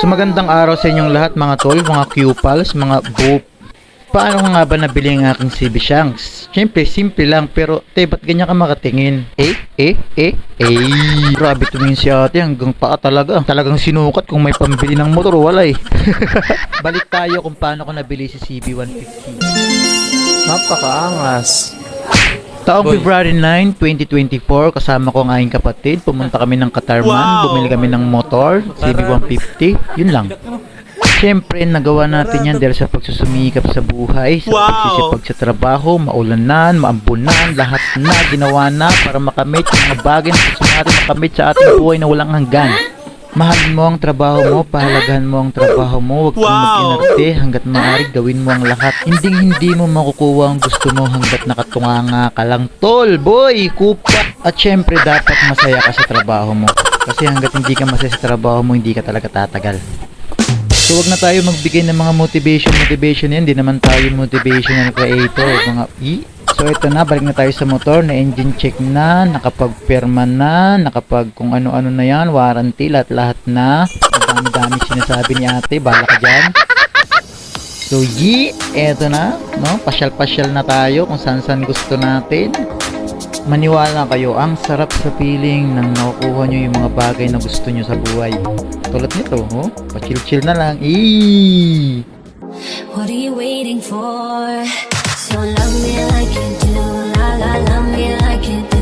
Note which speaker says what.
Speaker 1: So magandang araw sa inyong lahat mga tol, mga Q-Pals, mga Boop. Paano ko nga ba nabili ang aking CB Shanks? Siyempre, simple lang, pero ba't ganyan ka makatingin? Grabe tumingin si ate, hanggang paa talaga. Talagang sinukat kung may pambili ng motor, wala eh. Balik tayo kung paano ko nabili si CB150.
Speaker 2: Napakaangas.
Speaker 1: Taong
Speaker 2: Boy.
Speaker 1: February 9, 2024, kasama ko ang aking kapatid. Pumunta kami ng Katarman,
Speaker 2: Wow!
Speaker 1: bumili kami ng motor, CB150, yun lang. Siyempre, nagawa natin yan dahil sa pagsusumikap sa buhay, sa
Speaker 2: Wow!
Speaker 1: pagsisipag sa trabaho, maulanan, maambunan, lahat na ginawa na para makamit yung mga bagay na gusto natin makamit sa ating buhay na walang hanggan. Mahalin mo ang trabaho mo, pahalagahan mo ang trabaho mo, huwag kang
Speaker 2: Wow!
Speaker 1: mag-inarte, hanggat maaari gawin mo ang lahat. Hindi mo makukuha ang gusto mo hanggat nakatunganga ka lang. Tol, boy, kupa! At syempre, dapat masaya ka sa trabaho mo. Kasi hanggat hindi ka masaya sa trabaho mo, hindi ka talaga tatagal. So wag na tayo magbigay ng mga motivation yan, hindi naman tayo motivational creator, So ito na, balik na tayo sa motor, na engine check na, nakapag-perma na, nakapag kung ano-ano na yan, warranty, lahat na. Ang dami-dami sinasabi ni ate, bala ka dyan. So eto na, no? Pasyal-pasyal na tayo kung saan-saan gusto natin. Maniwala kayo, ang sarap sa feeling nang nakukuha nyo yung mga bagay na gusto nyo sa buhay. Tulad nito, oh, pa-chill-chill na lang.
Speaker 3: What are you waiting for? So love me like you do, la la, love me like you do.